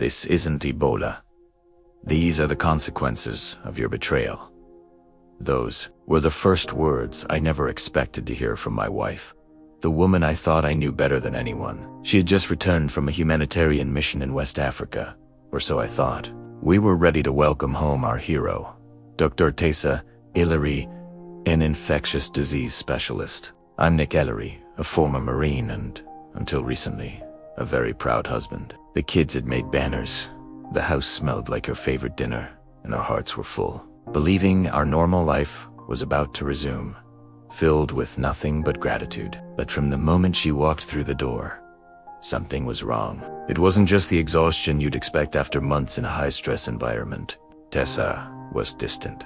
This isn't Ebola. These are the consequences of your betrayal." Those were the first words I never expected to hear from my wife, the woman I thought I knew better than anyone. She had just returned from a humanitarian mission in West Africa, or so I thought. We were ready to welcome home our hero, Dr. Tessa Ellery, an infectious disease specialist. I'm Nick Ellery, a former Marine and, until recently, a very proud husband. The kids had made banners. The house smelled like her favorite dinner, and our hearts were full, believing our normal life was about to resume, filled with nothing but gratitude. But from the moment she walked through the door, something was wrong. It wasn't just the exhaustion you'd expect after months in a high-stress environment. Tessa was distant.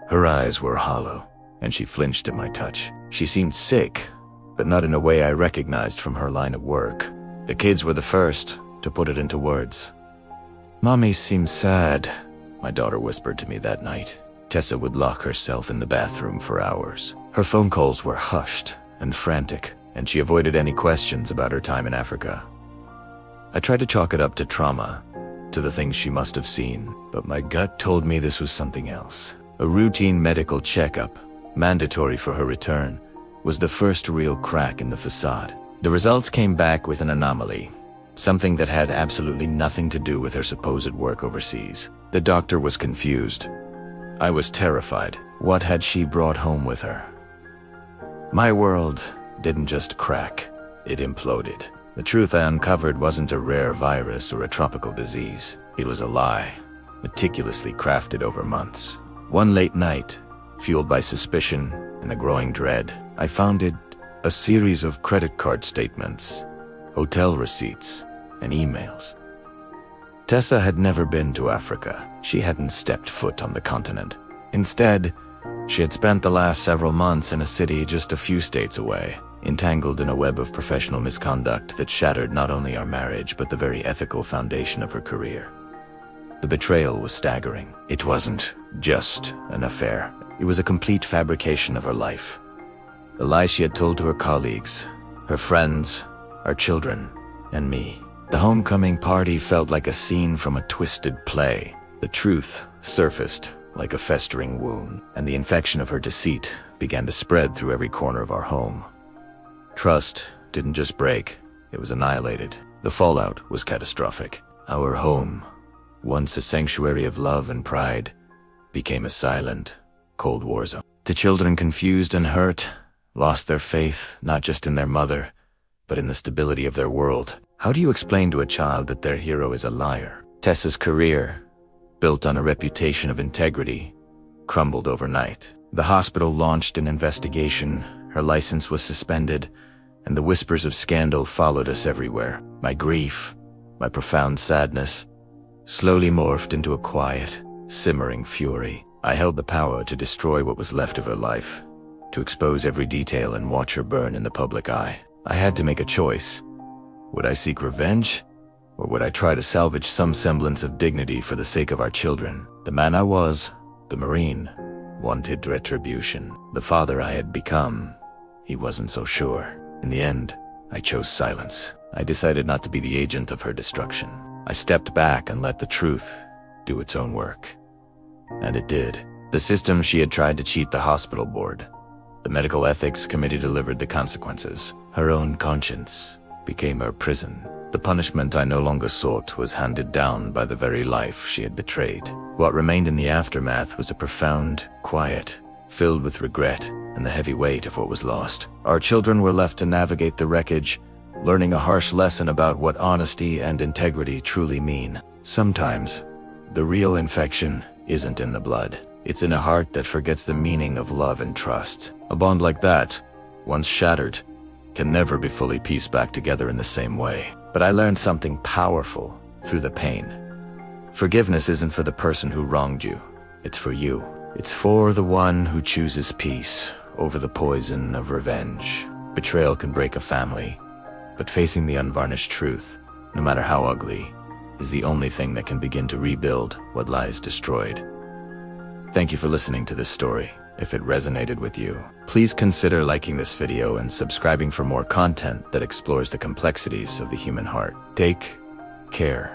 Her eyes were hollow, and she flinched at my touch. She seemed sick, but not in a way I recognized from her line of work. The kids were the first to put it into words. "Mommy seems sad," my daughter whispered to me that night. Tessa would lock herself in the bathroom for hours. Her phone calls were hushed and frantic, and she avoided any questions about her time in Africa. I tried to chalk it up to trauma, to the things she must have seen, but my gut told me this was something else. A routine medical checkup, mandatory for her return, was the first real crack in the facade. The results came back with an anomaly, something that had absolutely nothing to do with her supposed work overseas. The doctor was confused. I was terrified. What had she brought home with her? My world didn't just crack, it imploded. The truth I uncovered wasn't a rare virus or a tropical disease. It was a lie, meticulously crafted over months. One late night, fueled by suspicion and a growing dread, I found it a series of credit card statements, hotel receipts, and emails. Tessa had never been to Africa. She hadn't stepped foot on the continent. Instead, she had spent the last several months in a city just a few states away, entangled in a web of professional misconduct that shattered not only our marriage but the very ethical foundation of her career. The betrayal was staggering. It wasn't just an affair. It was a complete fabrication of her life. The lies she had told to her colleagues, her friends, our children, and me. The homecoming party felt like a scene from a twisted play. The truth surfaced like a festering wound, and the infection of her deceit began to spread through every corner of our home. Trust didn't just break, it was annihilated. The fallout was catastrophic. Our home, once a sanctuary of love and pride, became a silent, cold war zone. The children, confused and hurt, lost their faith not just in their mother, but in the stability of their world. How do you explain to a child that their hero is a liar? Tessa's career, built on a reputation of integrity, crumbled overnight. The hospital launched an investigation, her license was suspended, and the whispers of scandal followed us everywhere. My grief, my profound sadness, slowly morphed into a quiet, simmering fury. I held the power to destroy what was left of her life, to expose every detail and watch her burn in the public eye. I had to make a choice. Would I seek revenge, or would I try to salvage some semblance of dignity for the sake of our children? The man I was, the Marine, wanted retribution. The father I had become, he wasn't so sure. In the end, I chose silence. I decided not to be the agent of her destruction. I stepped back and let the truth do its own work. And it did. The system she had tried to cheat the hospital board. The medical ethics committee delivered the consequences. Her own conscience became her prison. The punishment I no longer sought was handed down by the very life she had betrayed. What remained in the aftermath was a profound quiet, filled with regret and the heavy weight of what was lost. Our children were left to navigate the wreckage, learning a harsh lesson about what honesty and integrity truly mean. Sometimes, the real infection isn't in the blood. It's in a heart that forgets the meaning of love and trust. A bond like that, once shattered, can never be fully pieced back together in the same way. But I learned something powerful through the pain. Forgiveness isn't for the person who wronged you. It's for you. It's for the one who chooses peace over the poison of revenge. Betrayal can break a family, but facing the unvarnished truth, no matter how ugly, is the only thing that can begin to rebuild what lies destroyed. Thank you for listening to this story. If it resonated with you, please consider liking this video and subscribing for more content that explores the complexities of the human heart. Take care.